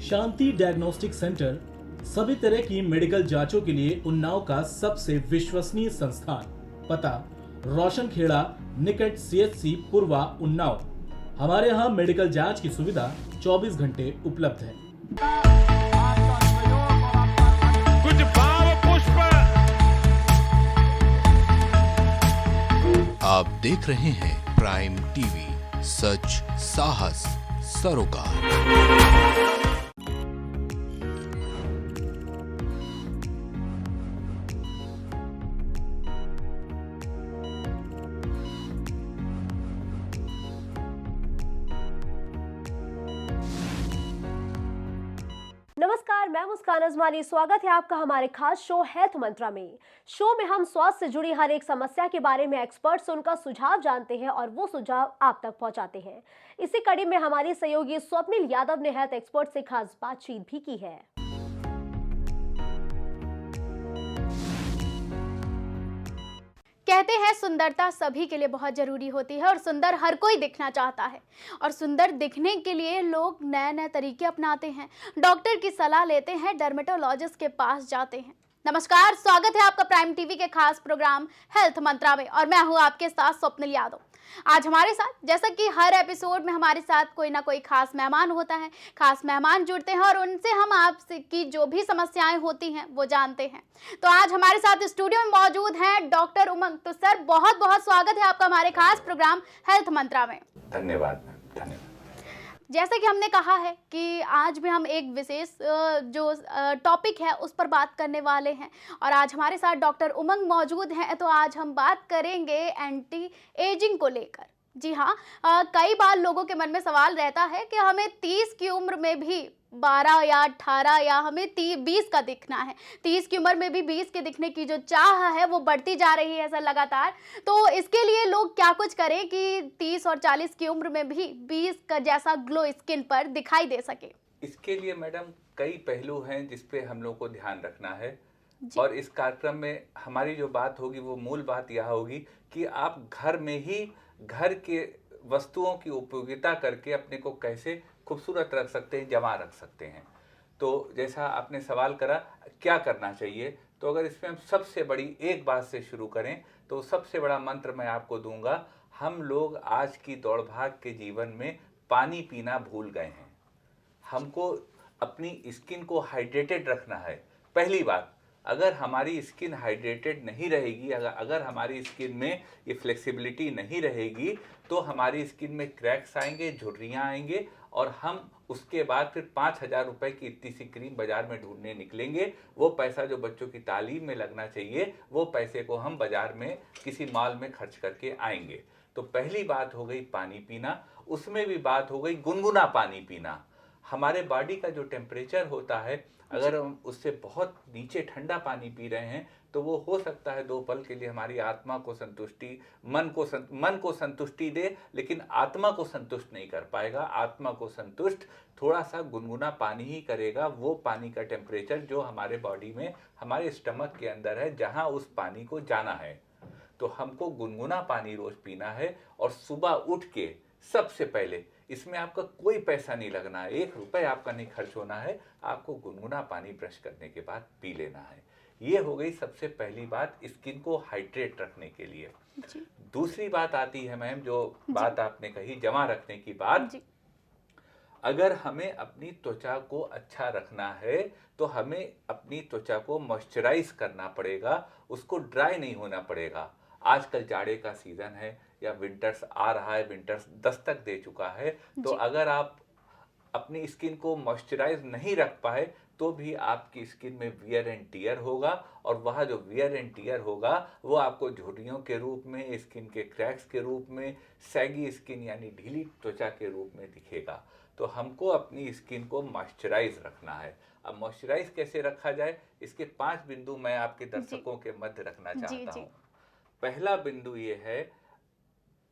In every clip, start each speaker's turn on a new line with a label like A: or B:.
A: शांति diagnostic centre सभी तरह की मेडिकल जांचों के लिए उन्नाव का सबसे विश्वसनीय संस्थान। पता रोशन खेड़ा निकट CHC पूर्वा उन्नाव। हमारे यहाँ मेडिकल जांच की सुविधा 24 घंटे उपलब्ध है।
B: कुछ भाव पुष्प।
C: आप देख रहे हैं प्राइम टीवी, सच साहस सरोकार।
D: नमस्कार, मैं मुस्कान अजमानी। स्वागत है आपका हमारे खास शो हेल्थ मंत्रा में। शो में हम स्वास्थ्य से जुड़ी हर एक समस्या के बारे में एक्सपर्ट से उनका सुझाव जानते हैं और वो सुझाव आप तक पहुंचाते हैं। इसी कड़ी में हमारी सहयोगी स्वप्निल यादव ने हेल्थ एक्सपर्ट से खास बातचीत भी की है।
E: कहते हैं सुंदरता सभी के लिए बहुत ज़रूरी होती है और सुंदर हर कोई दिखना चाहता है और सुंदर दिखने के लिए लोग नए नए तरीके अपनाते हैं, डॉक्टर की सलाह लेते हैं, डर्मेटोलॉजिस्ट के पास जाते हैं। नमस्कार, स्वागत है आपका प्राइम टीवी के खास प्रोग्राम हेल्थ मंत्रा में और मैं हूं आपके साथ स्वप्निल यादव। आज हमारे साथ, जैसा कि हर एपिसोड में हमारे साथ कोई ना कोई खास मेहमान होता है, खास मेहमान जुड़ते हैं और उनसे हम आपसे की जो भी समस्याएं होती हैं वो जानते हैं। तो आज हमारे साथ स्टूडियो में मौजूद हैं डॉक्टर उमंग। तो सर, बहुत बहुत स्वागत है आपका हमारे खास प्रोग्राम हेल्थ मंत्रा में।
F: धन्यवाद मैम, धन्यवाद।
E: जैसा कि हमने कहा है कि आज भी हम एक विशेष जो टॉपिक है उस पर बात करने वाले हैं और आज हमारे साथ डॉक्टर उमंग मौजूद हैं। तो आज हम बात करेंगे एंटी एजिंग को लेकर। जी हाँ, कई बार लोगों के मन में सवाल रहता है कि हमें 30 की उम्र में भी 12 या 18 या हमें 20 का दिखना है, 30 की उम्र में भी 20 के दिखने की जो चाह है वो बढ़ती जा रही है सर लगातार। तो इसके लिए लोग क्या कुछ करें कि 30 और 40 की उम्र में भी 20 का जैसा ग्लो स्किन पर दिखाई दे सके?
F: इसके लिए मैडम कई पहलू हैं जिस पे हम लोग को ध्यान रखना है और इस कार्यक्रम में हमारी जो बात होगी वो मूल बात यह होगी कि आप घर में ही घर के वस्तुओं की उपयोगिता करके अपने को कैसे खूबसूरत रख सकते हैं, जमा रख सकते हैं। तो जैसा आपने सवाल करा क्या करना चाहिए, तो अगर इसमें हम सबसे बड़ी एक बात से शुरू करें तो सबसे बड़ा मंत्र मैं आपको दूंगा। हम लोग आज की दौड़ भाग के जीवन में पानी पीना भूल गए हैं। हमको अपनी स्किन को हाइड्रेटेड रखना है। पहली बात, अगर हमारी स्किन हाइड्रेटेड नहीं रहेगी, अगर हमारी स्किन में ये फ्लेक्सिबिलिटी नहीं रहेगी तो हमारी स्किन में क्रैक्स आएंगे, झुर्रियाँ आएंगे और हम उसके बाद फिर 5,000 रुपए की इतनी सी क्रीम बाजार में ढूंढने निकलेंगे। वो पैसा जो बच्चों की तालीम में लगना चाहिए वो पैसे को हम बाजार में किसी मॉल में खर्च करके आएंगे। तो पहली बात हो गई पानी पीना। उसमें भी बात हो गई गुनगुना पानी पीना। हमारे बॉडी का जो टेम्परेचर होता है, अगर हम उससे बहुत नीचे ठंडा पानी पी रहे हैं तो वो हो सकता है 2 पल के लिए हमारी आत्मा को संतुष्टि, मन को संतुष्टि दे, लेकिन आत्मा को संतुष्ट नहीं कर पाएगा। आत्मा को संतुष्ट थोड़ा सा गुनगुना पानी ही करेगा। वो पानी का टेम्परेचर जो हमारे बॉडी में, हमारे स्टमक के अंदर है, जहाँ उस पानी को जाना है। तो हमको गुनगुना पानी रोज पीना है और सुबह उठ के सबसे पहले, इसमें आपका कोई पैसा नहीं लगना है, 1 रुपए आपका नहीं खर्च होना है, आपको गुनगुना पानी ब्रश करने के बाद पी लेना है। ये हो गई सबसे पहली बात स्किन को हाइड्रेट रखने के लिए। दूसरी बात आती है मैम, जो बात आपने कही जमा रखने की बात। अगर हमें अपनी त्वचा को अच्छा रखना है तो हमें अपनी त्वचा को मॉइस्चराइज करना पड़ेगा, उसको ड्राई नहीं होना पड़ेगा। आजकल जाड़े का सीजन है या विंटर्स आ रहा है, विंटर्स दस्तक दे चुका है, तो अगर आप अपनी स्किन को मॉइस्चराइज नहीं रख पाए तो भी आपकी स्किन में वियर एंड टियर होगा और वह जो वियर एंड टियर होगा वो आपको झुर्रियों के रूप में, स्किन के क्रैक्स के रूप में, सैगी स्किन यानी ढीली त्वचा के रूप में दिखेगा। तो हमको अपनी स्किन को मॉइस्चराइज रखना है। अब मॉइस्चराइज कैसे रखा जाए, इसके 5 बिंदु मैं आपके दर्शकों के मध्य रखना चाहता हूँ। पहला बिंदु ये है,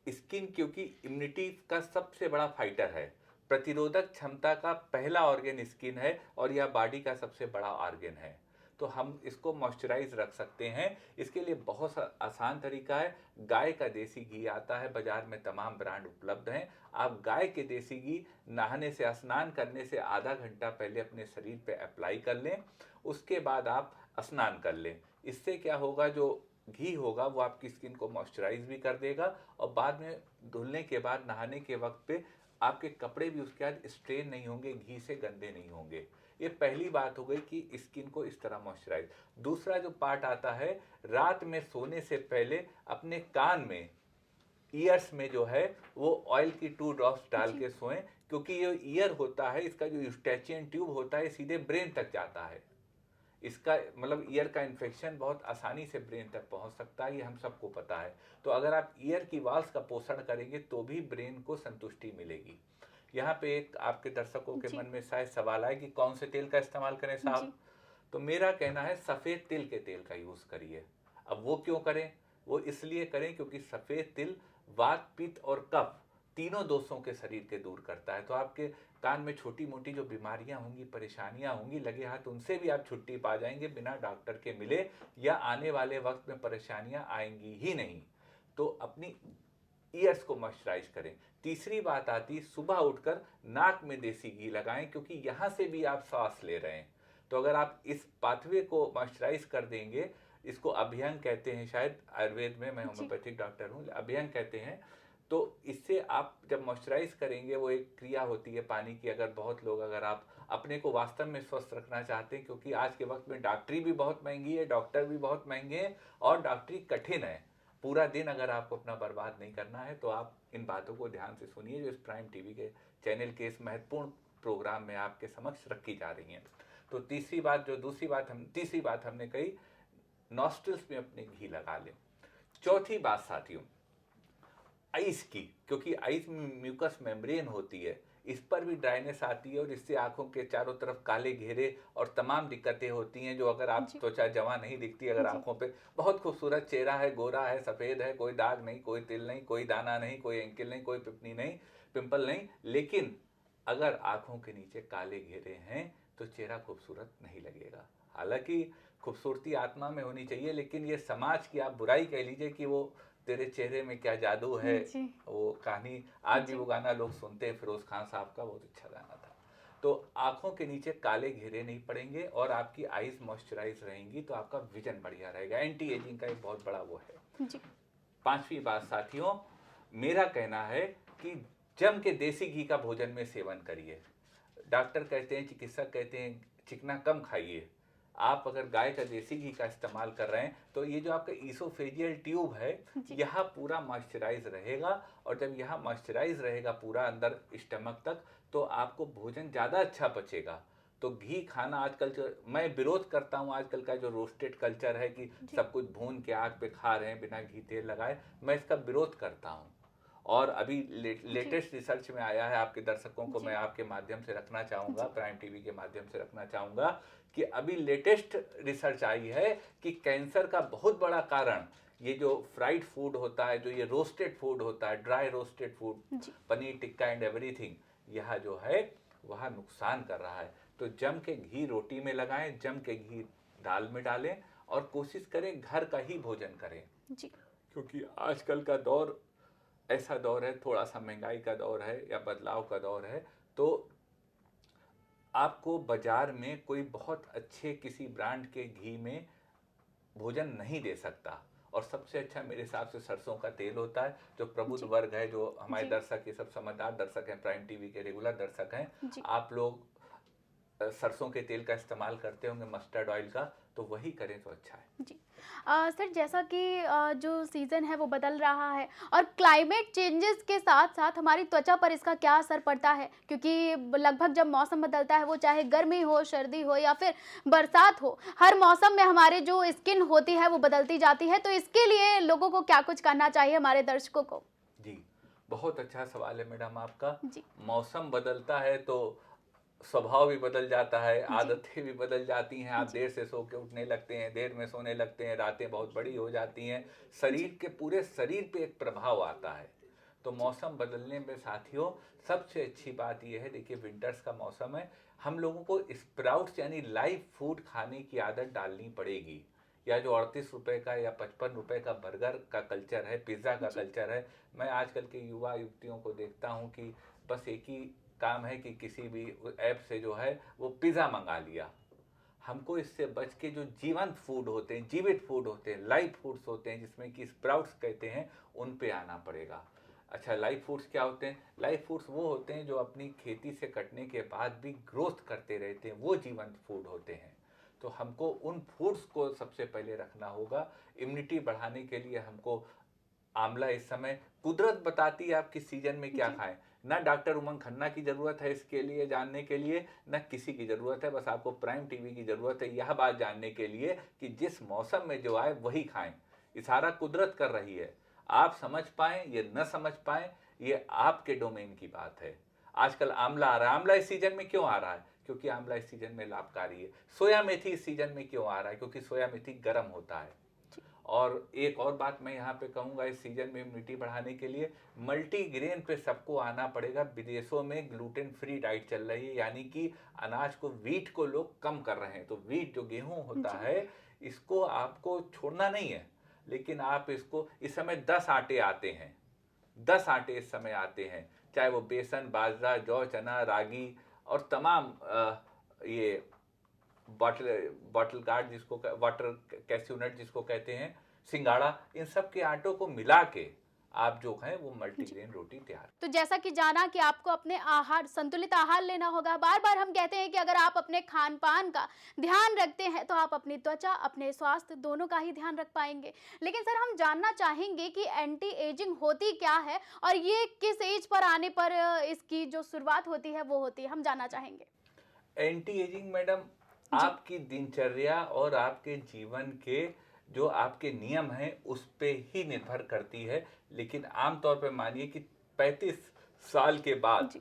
F: स्किन क्योंकि इम्यूनिटी का सबसे बड़ा फाइटर है, प्रतिरोधक क्षमता का पहला ऑर्गन स्किन है और यह बॉडी का सबसे बड़ा ऑर्गन है। तो हम इसको मॉइस्चराइज रख सकते हैं। इसके लिए बहुत आसान तरीका है। गाय का देसी घी आता है, बाजार में तमाम ब्रांड उपलब्ध हैं। आप गाय के देसी घी नहाने से, स्नान करने से आधा घंटा पहले अपने शरीर पे अप्लाई कर लें, उसके बाद आप स्नान कर लें। इससे क्या होगा, जो घी होगा वो आपकी स्किन को मॉइस्चराइज भी कर देगा और बाद में धुलने के बाद, नहाने के वक्त पे आपके कपड़े भी उसके बाद स्ट्रेन नहीं होंगे, घी से गंदे नहीं होंगे। ये पहली बात हो गई कि स्किन को इस तरह मॉइस्चराइज। दूसरा जो पार्ट आता है, रात में सोने से पहले अपने कान में, ईयर्स में जो है वो ऑयल की 2 ड्रॉप्स डाल के सोएं, क्योंकि ये ईयर होता है, इसका जो यूस्टेचियन ट्यूब होता है सीधे ब्रेन तक जाता है। इसका मतलब ईयर का इन्फेक्शन बहुत आसानी से ब्रेन तक पहुंच सकता है, ये हम सबको पता है। तो अगर आप ईयर की वॉल्स का पोषण करेंगे तो भी ब्रेन को संतुष्टि मिलेगी। यहाँ पे एक आपके दर्शकों के मन में शायद सवाल आए कि कौन से तेल का इस्तेमाल करें साहब, तो मेरा कहना है सफ़ेद तिल के तेल का यूज़ करिए। अब वो क्यों करें, वो इसलिए करें क्योंकि सफ़ेद तिल वात, पित्त और कफ तीनों दोषों के शरीर के दूर करता है। तो आपके कान में छोटी मोटी जो बीमारियां होंगी, परेशानियां होंगी, लगे हाथ उनसे भी आप छुट्टी पा जाएंगे बिना डॉक्टर के मिले, या आने वाले वक्त में परेशानियां आएंगी ही नहीं। तो अपनी ईयर्स को मॉइस्चराइज करें। तीसरी बात आती, सुबह उठकर नाक में देसी घी लगाएं, क्योंकि यहाँ से भी आप सांस ले रहे हैं। तो अगर आप इस पाथवे को मॉइस्चराइज कर देंगे, इसको अभ्यंग कहते हैं शायद आयुर्वेद में, मैं होम्योपैथिक डॉक्टर हूँ, अभ्यंग कहते हैं। तो इससे आप जब मॉइस्चराइज करेंगे, वो एक क्रिया होती है पानी की। अगर बहुत लोग, अगर आप अपने को वास्तव में स्वस्थ रखना चाहते हैं, क्योंकि आज के वक्त में डॉक्टरी भी बहुत महंगी है, डॉक्टर भी बहुत महंगे हैं और डॉक्टरी कठिन है। पूरा दिन अगर आपको अपना बर्बाद नहीं करना है तो आप इन बातों को ध्यान से सुनिए, जो इस प्राइम टीवी के चैनल के इस महत्वपूर्ण प्रोग्राम में आपके समक्ष रखी जा रही हैं। तो तीसरी बात हमने कही, नॉस्ट्रिल्स में अपने घी लगा लें। चौथी बात साथियों, आइस की, क्योंकि आइस में म्यूकस मेम्ब्रेन होती है, इस पर भी ड्राइनेस आती है और इससे आंखों के चारों तरफ काले घेरे और तमाम दिक्कतें होती हैं। जो अगर आप त्वचा जमा नहीं दिखती, अगर आंखों पे बहुत खूबसूरत चेहरा है, गोरा है, सफ़ेद है, कोई दाग नहीं, कोई तिल नहीं, कोई दाना नहीं, कोई एंकल नहीं, कोई पिपनी नहीं, पिंपल नहीं, लेकिन अगर आंखों के नीचे काले घेरे हैं तो चेहरा खूबसूरत नहीं लगेगा। हालांकि खूबसूरती आत्मा में होनी चाहिए, लेकिन ये समाज की आप बुराई कह लीजिए कि वो तेरे चेहरे में क्या जादू है, वो कहानी आज भी वो गाना लोग सुनते हैं, फिरोज खान साहब का, बहुत अच्छा गाना था। तो आंखों के नीचे काले घेरे नहीं पड़ेंगे और आपकी आईज मॉइस्चराइज रहेंगी, तो आपका विजन बढ़िया रहेगा। एंटी एजिंग का एक बहुत बड़ा वो है जी। पांचवी बात साथियों, मेरा कहना है कि जम के देसी घी का भोजन में सेवन करिए। डॉक्टर कहते हैं, चिकित्सक कहते हैं चिकना कम खाइए। आप अगर गाय का देसी घी का इस्तेमाल कर रहे हैं तो ये जो आपका ईसोफेजियल ट्यूब है, यहाँ पूरा मॉइस्चराइज रहेगा, और जब यहाँ मॉइस्चराइज रहेगा पूरा अंदर स्टमक तक, तो आपको भोजन ज़्यादा अच्छा पचेगा। तो घी खाना आजकल जो मैं विरोध करता हूँ, आजकल का जो रोस्टेड कल्चर है कि सब कुछ भून के आग पे खा रहे हैं बिना घी तेल लगाए, मैं इसका विरोध करता हूँ। और अभी लेटेस्ट रिसर्च में आया है, आपके दर्शकों को मैं आपके माध्यम से रखना चाहूँगा, प्राइम टीवी के माध्यम से रखना चाहूँगा कि अभी लेटेस्ट रिसर्च आई है कि कैंसर का बहुत बड़ा कारण ये जो फ्राइड फूड होता है, जो ये रोस्टेड फूड होता है, dry roasted food, paneer tikka and everything, यह जो है वह नुकसान कर रहा है। तो जम के घी रोटी में लगाएं, जम के घी दाल में डालें और कोशिश करें घर का ही भोजन करें जी। क्योंकि आजकल का दौर ऐसा दौर है, थोड़ा सा महंगाई का दौर है या बदलाव का दौर है, तो आपको बाजार में कोई बहुत अच्छे किसी ब्रांड के घी में भोजन नहीं दे सकता। और सबसे अच्छा मेरे हिसाब से सरसों का तेल होता है। जो प्रबुद्ध वर्ग है, जो हमारे दर्शक, ये सब समझदार दर्शक हैं, प्राइम टीवी के रेगुलर दर्शक हैं, आप लोग सरसों के तेल का इस्तेमाल करते होंगे, मस्टर्ड ऑयल का, तो वही करें तो अच्छा है
E: जी। सर, जैसा कि जो सीज़न है वो बदल रहा है और क्लाइमेट चेंजेस के साथ साथ हमारी त्वचा पर इसका क्या असर पड़ता है, क्योंकि लगभग जब मौसम बदलता है, वो चाहे गर्मी हो, सर्दी हो या फिर बरसात हो, हर मौसम में हमारे जो स्किन होती है वो बदलती जाती है। तो इसके लिए लोगों को क्या कुछ करना चाहिए, हमारे दर्शकों को?
F: जी, बहुत अच्छा सवाल है मैडम आपका। मौसम बदलता है तो स्वभाव भी बदल जाता है, आदतें भी बदल जाती हैं। आप देर से सो के उठने लगते हैं, देर में सोने लगते हैं, रातें बहुत बड़ी हो जाती हैं, शरीर के पूरे शरीर पे एक प्रभाव आता है। तो मौसम बदलने में साथियों सबसे अच्छी बात यह है, देखिए विंटर्स का मौसम है, हम लोगों को स्प्राउट्स यानी लाइव फूड खाने की आदत डालनी पड़ेगी। या जो 38 रुपए का या 55 रुपए का बर्गर का कल्चर है, पिज़्ज़ा का कल्चर है, मैं आजकल के युवा युवतियों को देखता हूं कि बस एक ही काम है कि किसी भी ऐप से जो है वो पिज़्ज़ा मंगा लिया। हमको इससे बच के जो जीवंत फूड होते हैं, जीवित फूड होते हैं, लाइव फूड्स होते हैं जिसमें कि स्प्राउट्स कहते हैं, उन पे आना पड़ेगा। अच्छा, लाइव फूड्स क्या होते हैं? लाइव फूड्स वो होते हैं जो अपनी खेती से कटने के बाद भी ग्रोथ करते रहते हैं, वो जीवंत फूड होते हैं। तो हमको उन फूड्स को सबसे पहले रखना होगा। इम्यूनिटी बढ़ाने के लिए हमको आंवला इस समय कुदरत बताती है आप किस सीजन में क्या खाएं। ना डॉक्टर उमंग खन्ना की जरूरत है इसके लिए जानने के लिए, ना किसी की जरूरत है, बस आपको प्राइम टीवी की जरूरत है यह बात जानने के लिए कि जिस मौसम में जो आए वही खाएं। इशारा कुदरत कर रही है, आप समझ पाएं या न समझ पाएं ये आपके डोमेन की बात है। आजकल आंवला आ रहा है, आंवला इस सीजन में क्यों आ रहा है? क्योंकि आंवला इस सीजन में लाभकारी है। सोया मेथी इस सीजन में क्यों आ रहा है? क्योंकि सोया मेथी गर्म होता है। और एक और बात मैं यहाँ पे कहूँगा, इस सीजन में इम्यूनिटी बढ़ाने के लिए मल्टीग्रेन पे सबको आना पड़ेगा। विदेशों में ग्लूटेन फ्री डाइट चल रही है, यानी कि अनाज को, वीट को लोग कम कर रहे हैं। तो वीट जो गेहूं होता है, इसको आपको छोड़ना नहीं है, लेकिन आप इसको, इस समय 10 आटे आते हैं, 10 आटे इस समय आते हैं, चाहे वो बेसन, बाजरा, जौ, चना, रागी और तमाम ये बॉटल गार्ड जिसको, वाटर कैस्यूनट जिसको कहते हैं, सिंगाड़ा, इन सब के आटों को मिला के आप जो खाएं वो मल्टीग्रेन रोटी तैयार।
E: तो जैसा कि जाना कि आपको अपने आहार, संतुलित आहार लेना होगा। बार बार हम कहते हैं कि अगर आप अपने खान पान का ध्यान रखते हैं तो आप अपनी त्वचा, अपने स्वास्थ्य दोनों का ही ध्यान रख पाएंगे। लेकिन सर, हम जानना चाहेंगे कि एंटी एजिंग होती क्या है और ये किस एज पर आने पर इसकी जो शुरुआत होती है वो होती है, हम जानना चाहेंगे।
F: एंटी एजिंग मैडम आपकी दिनचर्या और आपके जीवन के जो आपके नियम हैं उस पे ही निर्भर करती है। लेकिन आमतौर पे मानिए कि 35 साल के बाद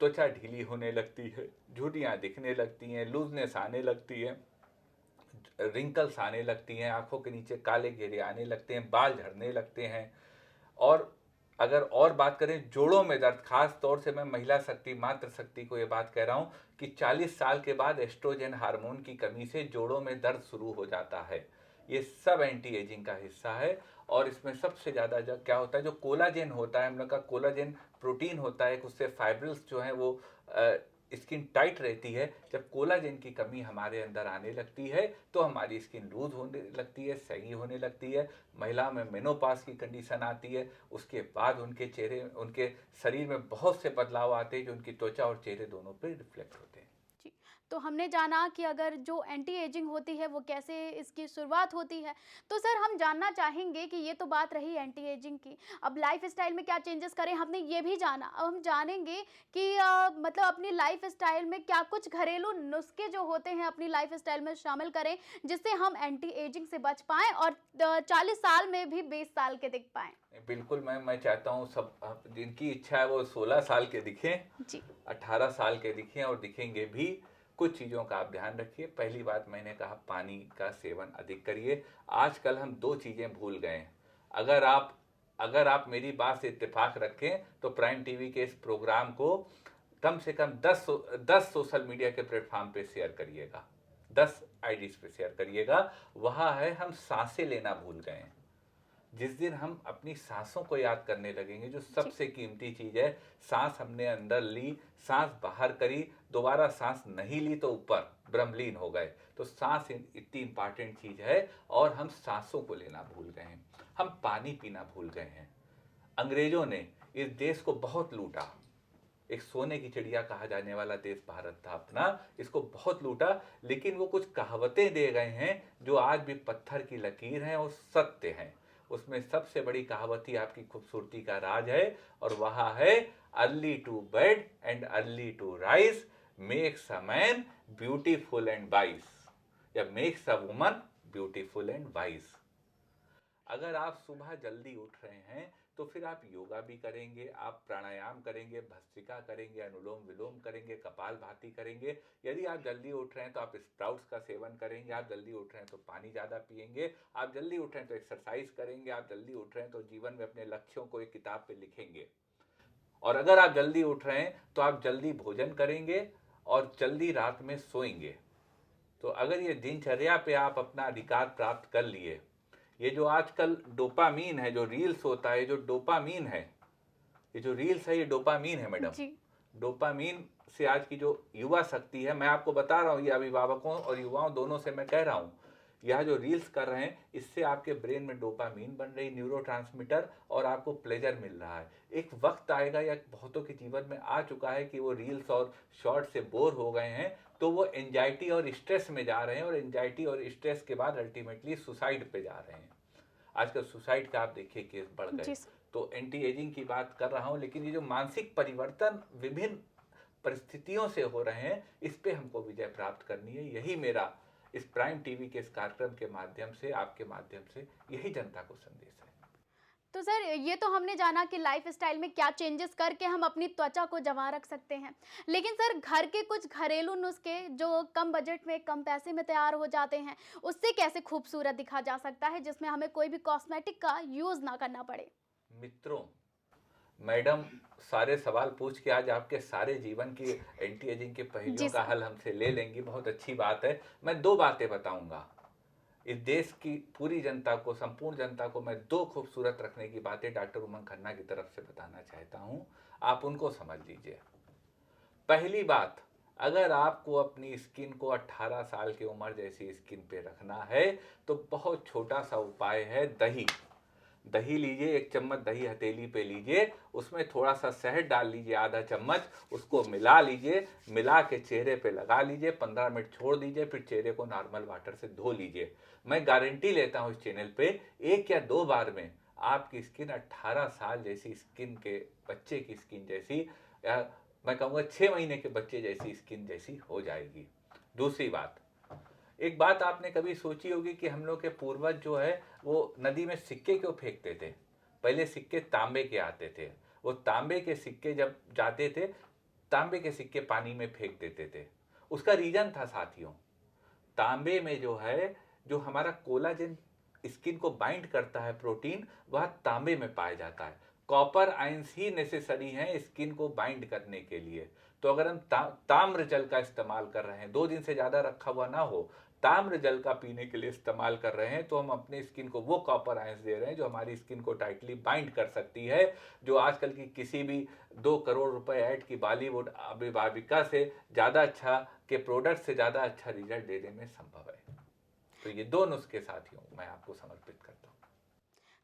F: त्वचा ढीली होने लगती है, झुर्रियाँ दिखने लगती हैं, लूजनेस आने लगती है, रिंकल्स आने लगती हैं, आंखों के नीचे काले घेरे आने लगते हैं, बाल झड़ने लगते हैं। और अगर और बात करें जोड़ों में दर्द, खास तौर से मैं महिला शक्ति, मातृ शक्ति को ये बात कह रहा हूँ कि 40 साल के बाद एस्ट्रोजन हार्मोन की कमी से जोड़ों में दर्द शुरू हो जाता है। ये सब एंटी एजिंग का हिस्सा है। और इसमें सबसे ज़्यादा जो क्या होता है, जो कोलाजेन होता है, हम लोग का कोलाजेन प्रोटीन होता है, उससे फाइब्रिल्स जो हैं वो स्किन टाइट रहती है। जब कोलाजेन की कमी हमारे अंदर आने लगती है तो हमारी स्किन लूज होने लगती है, सैगी होने लगती है, महिला में मेनोपास की कंडीशन आती है। उसके बाद उनके चेहरे, उनके शरीर में बहुत से बदलाव आते हैं जो उनकी त्वचा और चेहरे दोनों पर रिफ्लेक्ट होते हैं।
E: जी, तो हमने जाना कि अगर जो एंटी एजिंग होती है वो कैसे इसकी शुरुआत होती है। तो सर, हम जानना चाहेंगे कि ये तो बात रही एंटी एजिंग की, अब लाइफ स्टाइल में क्या चेंजेस करें हमने ये भी जाना। अब हम जानेंगे कि मतलब अपनी लाइफ स्टाइल में क्या कुछ घरेलू नुस्खे जो होते हैं अपनी लाइफ स्टाइल में शामिल करें जिससे हम एंटी एजिंग से बच पाएँ और 40 साल में भी 20 साल के दिख पाएँ।
F: बिल्कुल मैं चाहता हूँ सब जिनकी इच्छा है वो 16 साल के दिखें जी, 18 साल के दिखें और दिखेंगे भी। कुछ चीज़ों का आप ध्यान रखिए। पहली बात मैंने कहा, पानी का सेवन अधिक करिए। आजकल हम 2 चीज़ें भूल गए हैं। अगर आप मेरी बात से इत्तेफाक रखें तो प्राइम टीवी के इस प्रोग्राम को कम से कम 10 सोशल मीडिया के प्लेटफॉर्म पे शेयर करिएगा, 10 आईडीज पे शेयर करिएगा। वहाँ है, हम सांसें लेना भूल गए हैं। जिस दिन हम अपनी सांसों को याद करने लगेंगे, जो सबसे कीमती चीज़ है, सांस हमने अंदर ली, सांस बाहर करी, दोबारा सांस नहीं ली तो ऊपर ब्रह्मलीन हो गए। तो सांस इतनी इंपॉर्टेंट चीज़ है और हम सांसों को लेना भूल गए हैं। हम पानी पीना भूल गए हैं। अंग्रेजों ने इस देश को बहुत लूटा। एक सोने की चिड़िया कहा जाने वाला देश भारत था अपना, इसको बहुत लूटा। लेकिन वो कुछ कहावतें दे गए हैं जो आज भी पत्थर की लकीर हैं और सत्य हैं। उसमें सबसे बड़ी कहावत ही आपकी खूबसूरती का राज है, और वह है, early to bed and early to rise makes a man beautiful and wise, या makes a woman beautiful and wise. अगर आप सुबह जल्दी उठ रहे हैं तो फिर आप योगा भी करेंगे, आप प्राणायाम करेंगे, भस्त्रिका करेंगे, अनुलोम विलोम करेंगे, कपालभाति करेंगे। यदि आप जल्दी उठ रहे हैं तो आप स्प्राउट्स का सेवन करेंगे, आप जल्दी उठ रहे हैं तो पानी ज़्यादा पिएंगे, आप जल्दी उठ रहे हैं तो एक्सरसाइज करेंगे, आप जल्दी उठ रहे हैं तो जीवन में अपने लक्ष्यों को एक किताब पे लिखेंगे। और अगर आप जल्दी उठ रहे हैं तो आप जल्दी भोजन करेंगे और जल्दी रात में सोएंगे। तो अगर ये दिनचर्या पे आप अपना अधिकार प्राप्त कर लिए, ये जो आजकल डोपामीन है, जो रील्स होता है, जो डोपामीन है, ये जो रील्स है ये डोपामीन है मैडम। डोपामीन से आज की जो युवा शक्ति है, मैं आपको बता रहा हूँ, ये अभिभावकों और युवाओं दोनों से मैं कह रहा हूँ, यह जो रील्स कर रहे हैं इससे आपके ब्रेन में डोपामीन बन रही, न्यूरोट्रांसमीटर, और आपको प्लेजर मिल रहा है। एक वक्त आएगा या बहुतों के जीवन में आ चुका है कि वो रील्स और शॉर्ट से बोर हो गए हैं, तो वो एंजाइटी और स्ट्रेस में जा रहे हैं, और एंजाइटी और स्ट्रेस के बाद अल्टीमेटली सुसाइड पे जा रहे हैं। आजकल सुसाइड का आप देखिए केस बढ़ गए। तो एंटी एजिंग की बात कर रहा हूँ, लेकिन ये जो मानसिक परिवर्तन विभिन्न परिस्थितियों से हो रहे हैं, इस पे हमको विजय प्राप्त करनी है। यही मेरा इस प्राइम टीवी के इस कार्यक्रम के माध्यम से, आपके माध्यम से, यही जनता को संदेश है।
E: तो सर, ये तो हमने जाना कि लाइफ स्टाइल में क्या चेंजेस करके हम अपनी त्वचा को जमा रख सकते हैं, लेकिन सर घर के कुछ घरेलू नुस्खे जो कम बजट में, कम पैसे में तैयार हो जाते हैं, उससे कैसे खूबसूरत दिखा जा सकता है जिसमें हमें कोई भी कॉस्मेटिक का यूज ना करना पड़े?
F: मित्रों, मैडम सारे सवाल पूछ के आज आपके सारे जीवन की एंटी एजिंग के पहलुओं का हल हमसे ले लेंगी, बहुत अच्छी बात है। मैं दो बातें बताऊंगा। इस देश की पूरी जनता को, संपूर्ण जनता को मैं दो खूबसूरत रखने की बातें डॉक्टर उमंग खन्ना की तरफ से बताना चाहता हूं, आप उनको समझ लीजिए। पहली बात, अगर आपको अपनी स्किन को 18 साल की उम्र जैसी स्किन पे रखना है तो बहुत छोटा सा उपाय है, दही लीजिए, 1 चम्मच दही हथेली पे लीजिए, उसमें थोड़ा सा शहद डाल लीजिए, आधा चम्मच, उसको मिला लीजिए, मिला के चेहरे पे लगा लीजिए, 15 मिनट छोड़ दीजिए, फिर चेहरे को नॉर्मल वाटर से धो लीजिए। मैं गारंटी लेता हूँ इस चैनल पे 1 या 2 बार में आपकी स्किन 18 साल जैसी स्किन के बच्चे की स्किन जैसी, या मैं कहूँगा 6 महीने के बच्चे जैसी स्किन जैसी हो जाएगी। दूसरी बात, एक बात आपने कभी सोची होगी कि हम लोग के पूर्वज जो है वो नदी में सिक्के क्यों फेंकते थे? पहले सिक्के तांबे के आते थे, वो तांबे के सिक्के जब जाते थे, तांबे के सिक्के पानी में फेंक देते थे। उसका रीजन था साथियों, तांबे में जो है, जो हमारा कोलाजन स्किन को बाइंड करता है प्रोटीन, वह तांबे में पाया जाता है। कॉपर आयंस ही नेसेसरी हैं स्किन को बाइंड करने के लिए। तो अगर हम ताम्र जल का इस्तेमाल कर रहे हैं, 2 दिन से ज़्यादा रखा हुआ ना हो, ताम्र जल का पीने के लिए इस्तेमाल कर रहे हैं, तो हम अपने स्किन को वो कॉपर आयंस दे रहे हैं जो हमारी स्किन को टाइटली बाइंड कर सकती है, जो आजकल की किसी भी 2 करोड़ रुपए ऐड की बॉलीवुड अभिभाविका से ज़्यादा अच्छा के प्रोडक्ट से ज़्यादा अच्छा रिजल्ट देने में संभव है। तो ये 2 नुस्खे साथियों मैं आपको समर्पित करता हूँ।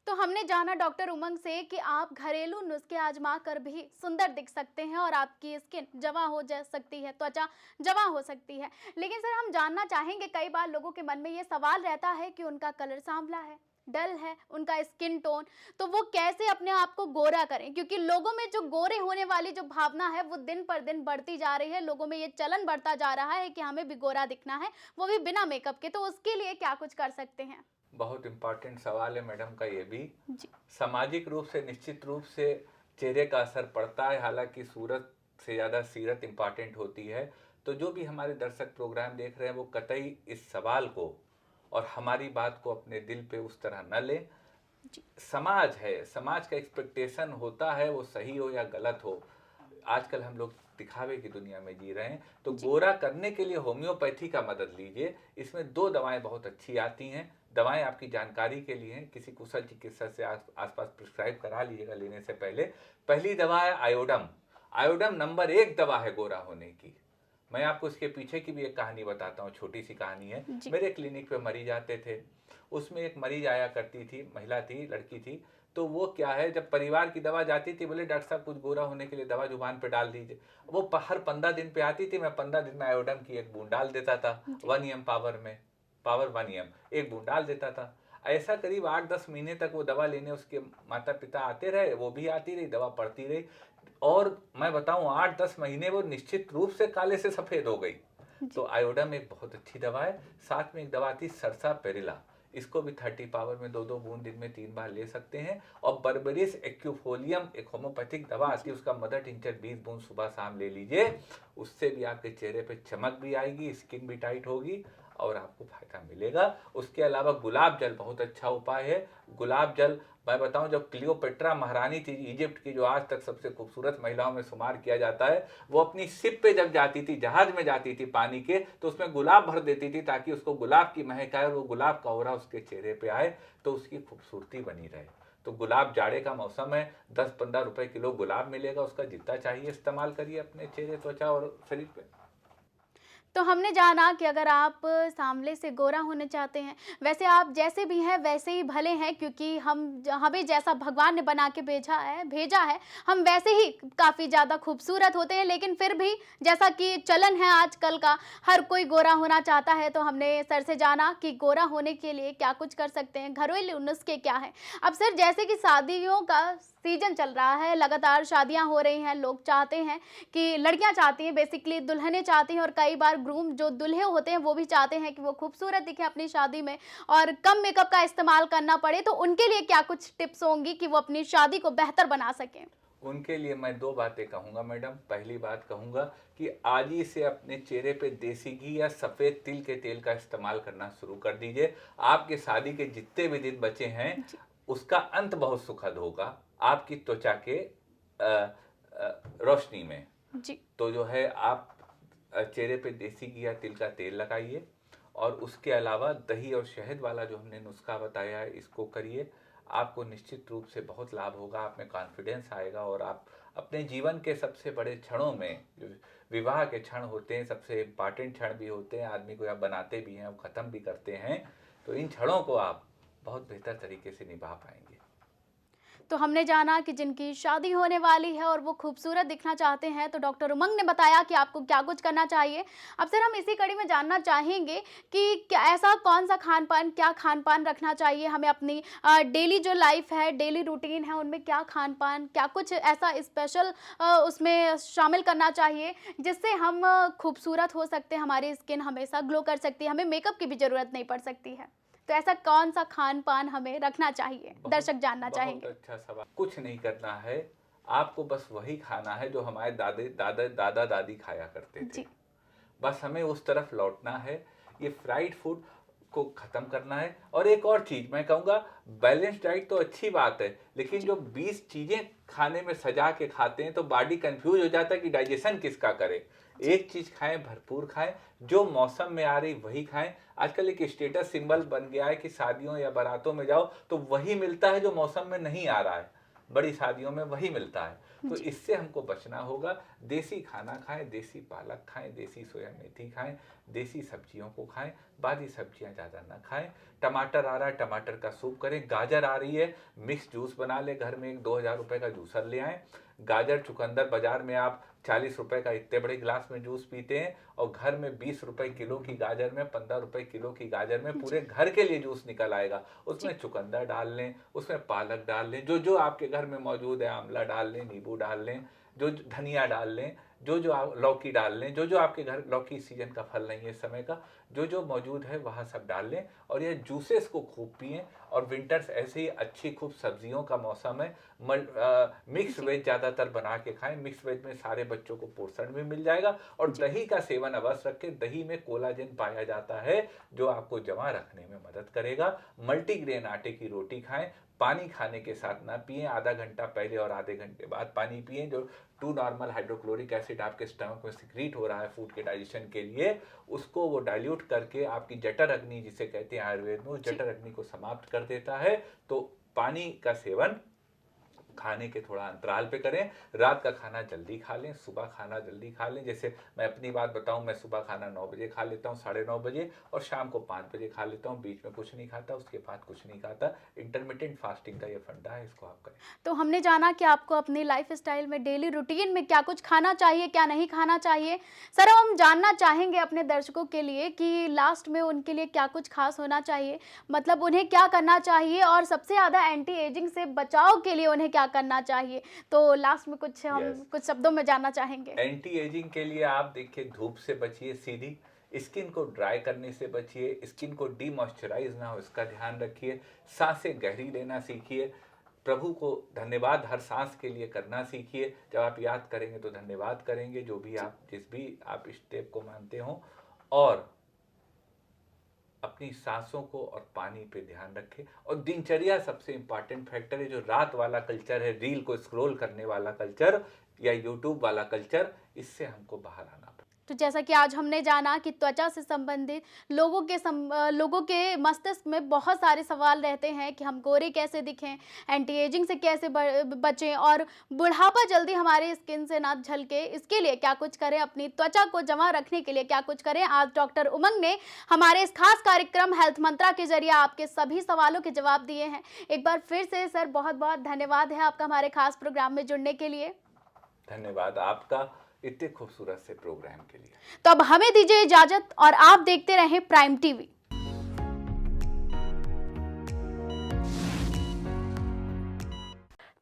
E: तो हमने जाना डॉक्टर उमंग से कि आप घरेलू नुस्खे आजमा कर भी सुंदर दिख सकते हैं और आपकी स्किन जमा हो जा सकती है, त्वचा जमा हो सकती है। लेकिन सर, हम जानना चाहेंगे, कई बार लोगों के मन में ये सवाल रहता है कि उनका कलर सांवला है, डल है उनका स्किन टोन, तो वो कैसे अपने आप को गोरा करें? क्योंकि लोगों में जो गोरे होने वाली जो भावना है वो दिन पर दिन बढ़ती जा रही है, लोगों में ये चलन बढ़ता जा रहा है कि हमें भी गोरा दिखना है, वो भी बिना मेकअप के। तो उसके लिए क्या कुछ कर सकते हैं?
F: बहुत इम्पॉर्टेंट सवाल है मैडम का ये भी। सामाजिक रूप से निश्चित रूप से चेहरे का असर पड़ता है, हालांकि सूरत से ज़्यादा सीरत इम्पॉर्टेंट होती है। तो जो भी हमारे दर्शक प्रोग्राम देख रहे हैं वो कतई इस सवाल को और हमारी बात को अपने दिल पे उस तरह न लें। समाज है, समाज का एक्सपेक्टेशन होता है, वो सही हो या गलत हो। आजकल हम लोग दिखावे की दुनिया में जी रहे हैं, तो गोरा करने के लिए होम्योपैथी का मदद लीजिए। इसमें 2 दवाएं बहुत अच्छी आती हैं। दवाएं आपकी जानकारी के लिए हैं, किसी कुशल चिकित्सक से आसपास प्रिस्क्राइब करा लीजिएगा लेने से पहले। पहली दवा है आयोडम। आयोडम नंबर 1 दवा है गोरा होने की। मैं आपको इसके पीछे की भी एक कहानी बताता हूँ, छोटी सी कहानी है। मेरे क्लिनिक पे मरीज आते थे, उसमें एक मरीज आया करती थी, महिला थी, लड़की थी। तो वो क्या है, जब परिवार की दवा जाती थी, बोले डॉक्टर साहब कुछ गोरा होने के लिए दवा जुबान पे डाल दीजिए। वो हर 15 दिन पे आती थी, मैं 15 दिन में आयोडम की 1 बूंद डाल देता था, 1 ml पावर 1 ml 1 बूंद डाल देता था। ऐसा करीब 8-10 महीने तक वो दवा लेने उसके माता पिता आते रहे, वो भी आती रही, दवा पड़ती रही। और मैं बताऊं 8-10 महीने वो निश्चित रूप से काले से सफेद हो गई। तो आयोडम एक बहुत अच्छी दवा है। साथ में एक दवा थी सरसा पेरिला, इसको भी 30 पावर में 2-2 बूंद दिन में 3 बार ले सकते हैं। और बर्बेरिस एक्यूफोलियम एक होम्योपैथिक दवा आती है, उसका मदर टिंचर 20 बूंद सुबह शाम ले लीजिए। उससे भी आपके चेहरे पे चमक भी आएगी, स्किन भी टाइट होगी और आपको फायदा मिलेगा। उसके अलावा गुलाब जल बहुत अच्छा उपाय है। गुलाब जल मैं बताऊं, जब क्लियोपेट्रा महारानी थी इजिप्ट की, जो आज तक सबसे खूबसूरत महिलाओं में शुमार किया जाता है, वो अपनी शिप पे जब जाती थी, जहाज में जाती थी पानी के, तो उसमें गुलाब भर देती थी ताकि उसको गुलाब की महक आए और वो गुलाब का ऑरा उसके चेहरे पे आए तो उसकी खूबसूरती बनी रहे। तो गुलाब, जाड़े का मौसम है, 10-15 रुपए किलो गुलाब मिलेगा, उसका जितना चाहिए इस्तेमाल करिए अपने चेहरे, त्वचा और शरीर पे।
E: तो हमने जाना कि अगर आप सांवले से गोरा होने चाहते हैं, वैसे आप जैसे भी हैं वैसे ही भले हैं, क्योंकि हमें जैसा भगवान ने बना के भेजा है हम वैसे ही काफ़ी ज़्यादा खूबसूरत होते हैं। लेकिन फिर भी जैसा कि चलन है आजकल का, हर कोई गोरा होना चाहता है। तो हमने सर से जाना कि गोरा होने के लिए क्या कुछ कर सकते हैं, घरेलू नुस्खे क्या हैं। अब सर, जैसे कि शादियों का सीजन चल रहा है, लगातार शादियां हो रही हैं, लोग चाहते हैं कि लड़कियां चाहती हैं, बेसिकली दुल्हनें चाहती हैं, और कई बार ग्रूम जो दुल्हे होते हैं वो भी चाहते हैं कि वो खूबसूरत दिखें अपनी शादी में और कम मेकअप का इस्तेमाल करना पड़े। तो उनके लिए क्या कुछ टिप्स होंगी कि वो अपनी शादी को बेहतर बना सकें?
F: उनके लिए मैं 2 बातें कहूँगा मैडम। पहली बात कहूँगा कि आज ही से अपने चेहरे पे देसी घी या सफ़ेद तिल के तेल का इस्तेमाल करना शुरू कर दीजिए। आपके शादी के जितने भी दिन बचे हैं उसका अंत बहुत सुखद होगा आपकी त्वचा के रोशनी में
E: जी।
F: तो जो है आप चेहरे पे देसी घी या तिल का तेल लगाइए, और उसके अलावा दही और शहद वाला जो हमने नुस्खा बताया है इसको करिए। आपको निश्चित रूप से बहुत लाभ होगा, आप में कॉन्फिडेंस आएगा और आप अपने जीवन के सबसे बड़े क्षणों में, जो विवाह के क्षण होते हैं, सबसे इम्पॉर्टेंट क्षण भी होते हैं, आदमी को आप बनाते भी हैं और ख़त्म भी करते हैं, तो इन क्षणों को आप बहुत बेहतर तरीके से निभा पाएंगे।
E: तो हमने जाना कि जिनकी शादी होने वाली है और वो खूबसूरत दिखना चाहते हैं, तो डॉक्टर उमंग ने बताया कि आपको क्या कुछ करना चाहिए। अब सर, हम इसी कड़ी में जानना चाहेंगे कि ऐसा कौन सा क्या खान पान रखना चाहिए हमें अपनी डेली जो लाइफ है, डेली रूटीन है, उनमें क्या खान पान, क्या कुछ ऐसा स्पेशल उसमें शामिल करना चाहिए जिससे हम खूबसूरत हो सकते हैं, हमारी स्किन हमेशा ग्लो कर सकती है, हमें मेकअप की भी ज़रूरत नहीं पड़ सकती है। तो ऐसा कौन सा खान पान हमें रखना चाहिए, दर्शक जानना चाहेंगे।
F: बहुत अच्छा सवाल। कुछ नहीं करना है, आपको बस वही खाना है जो हमारे दादा दादी खाया करते थे। बस हमें उस तरफ लौटना है। ये फ्राइड फूड को खत्म करना है। और एक और चीज मैं कहूँगा, बैलेंस डाइट तो अच्छी बात है, लेकिन जो 20 चीजें खाने में सजा के खाते हैं तो बॉडी कंफ्यूज हो जाता है कि डाइजेशन किसका करे। एक चीज खाएं, भरपूर खाएं, जो मौसम में आ रही वही खाएं। आजकल एक स्टेटस सिंबल बन गया है कि शादियों या बारातों में जाओ तो वही मिलता है जो मौसम में नहीं आ रहा है, बड़ी शादियों में वही मिलता है। तो इससे हमको बचना होगा। देसी खाना खाएं, देसी पालक खाएं, देसी सोया मेथी खाएं, देसी सब्जियों को खाएं, बादी सब्जियां ज़्यादा ना खाएं। टमाटर आ रहा है, टमाटर का सूप करें। गाजर आ रही है, मिक्स जूस बना ले घर में, 1-2 हज़ार रुपये का जूसर ले आएँ। गाजर चुकंदर बाजार में आप 40 रुपए का इतने बड़े गिलास में जूस पीते हैं, और घर में 20 रुपए किलो की गाजर में, 15 रुपए किलो की गाजर में पूरे घर के लिए जूस निकल आएगा। उसमें चुकंदर डाल लें, उसमें पालक डाल लें, जो जो आपके घर में मौजूद है, आंवला डाल लें, नींबू डाल लें, जो धनिया डाल लें, जो जो आप लौकी डाल लें, जो जो आपके घर, लौकी सीजन का फल नहीं है इस समय का, जो जो मौजूद है वहाँ सब डाल लें, और ये जूसेस को खूब पिएं। और विंटर्स ऐसे ही अच्छी खूब सब्जियों का मौसम है, मिक्स वेज ज़्यादातर बना के खाएं। मिक्स वेज में सारे बच्चों को पोषण भी मिल जाएगा। और दही का सेवन अवश्य रखें। दही में कोलाजन पाया जाता है जो आपको जमा रखने में मदद करेगा। मल्टीग्रेन आटे की रोटी खाएं। पानी खाने के साथ ना पिएं, आधा घंटा पहले और आधे घंटे बाद पानी पिएं। जो 2 नॉर्मल हाइड्रोक्लोरिक एसिड आपके स्टमक में सिक्रीट हो रहा है फूड के डाइजेशन के लिए, उसको वो डाइल्यूट करके आपकी जठर अग्नि जिसे कहते हैं आयुर्वेद में, उस जठर अग्नि को समाप्त कर देता है। तो पानी का सेवन खाने के थोड़ा अंतराल पे करें। रात का खाना जल्दी खा लें, सुबह खाना जल्दी खा लें। जैसे मैं अपनी बात बताऊं, मैं सुबह खाना 9 बजे खा लेता हूं, 9:30 बजे, और शाम को 5 बजे खा लेता हूं। बीच में कुछ नहीं खाता, उसके बाद कुछ नहीं खाता। इंटरमिटेंट फास्टिंग का ये फंडा है, इसको आप करें।
E: तो हमने जाना कि आपको अपनी लाइफ स्टाइल में, डेली रूटीन में क्या कुछ खाना चाहिए, क्या नहीं खाना चाहिए। सर, हम जानना चाहेंगे अपने दर्शकों के लिए कि लास्ट में उनके लिए क्या कुछ खास होना चाहिए, मतलब उन्हें क्या करना चाहिए, और सबसे ज़्यादा एंटी एजिंग से बचाव के लिए उन्हें क्या करना चाहिए। तो लास्ट में कुछ हम कुछ शब्दों में जानना चाहेंगे।
F: एंटी एजिंग के लिए आप देखिए, धूप से बचिए सीधी, स्किन को ड्राई करने से बचिए, स्किन को डीमॉइस्चराइज ना हो इसका ध्यान रखिए, सांसें गहरी लेना सीखिए, प्रभु को धन्यवाद हर सांस के लिए करना सीखिए। जब आप याद करेंगे तो धन्यवाद करेंगे जो भी आप जिस भी आप स्टेप को मानते हो, और अपनी सांसों को और पानी पे ध्यान रखें। और दिनचर्या सबसे इंपॉर्टेंट फैक्टर है। जो रात वाला कल्चर है, रील को स्क्रॉल करने वाला कल्चर या यूट्यूब वाला कल्चर, इससे हमको बाहर आना पड़ेगा।
E: तो जैसा कि आज हमने जाना कि त्वचा से संबंधित लोगों के मस्तिष्क में बहुत सारे सवाल रहते हैं कि हम गोरे कैसे दिखें, एंटी एजिंग से कैसे बचें और बुढ़ापा जल्दी हमारी स्किन से ना झलके, इसके लिए क्या कुछ करें, अपनी त्वचा को जमा रखने के लिए क्या कुछ करें। आज डॉक्टर उमंग ने हमारे इस खास कार्यक्रम हेल्थ मंत्रा के जरिए आपके सभी सवालों के जवाब दिए हैं। एक बार फिर से सर बहुत बहुत धन्यवाद है आपका हमारे खास प्रोग्राम में जुड़ने के लिए।
F: धन्यवाद आपका इतने खूबसूरत से प्रोग्राम के लिए।
E: तो अब हमें दीजिए इजाजत और आप देखते रहें प्राइम टीवी।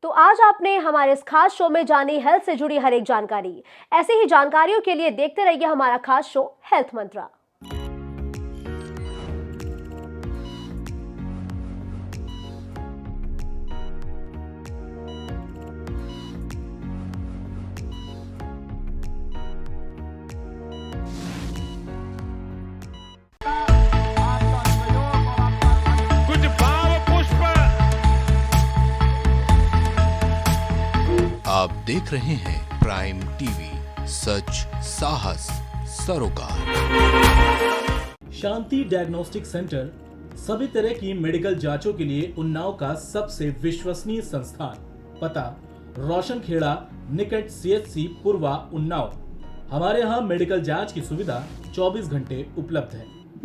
D: तो आज आपने हमारे इस खास शो में जानी हेल्थ से जुड़ी हर एक जानकारी। ऐसी ही जानकारियों के लिए देखते रहिए हमारा खास शो हेल्थ मंत्रा।
B: कुछ भाव पुष्प।
C: आप देख रहे हैं प्राइम टीवी, सच साहस सरोकार।
A: शांति डायग्नोस्टिक सेंटर सभी तरह की मेडिकल जांचों के लिए उन्नाव का सबसे विश्वसनीय संस्थान। पता रोशन खेड़ा निकट CHC पूर्वा उन्नाव। हमारे यहाँ मेडिकल जांच की सुविधा 24 घंटे उपलब्ध है।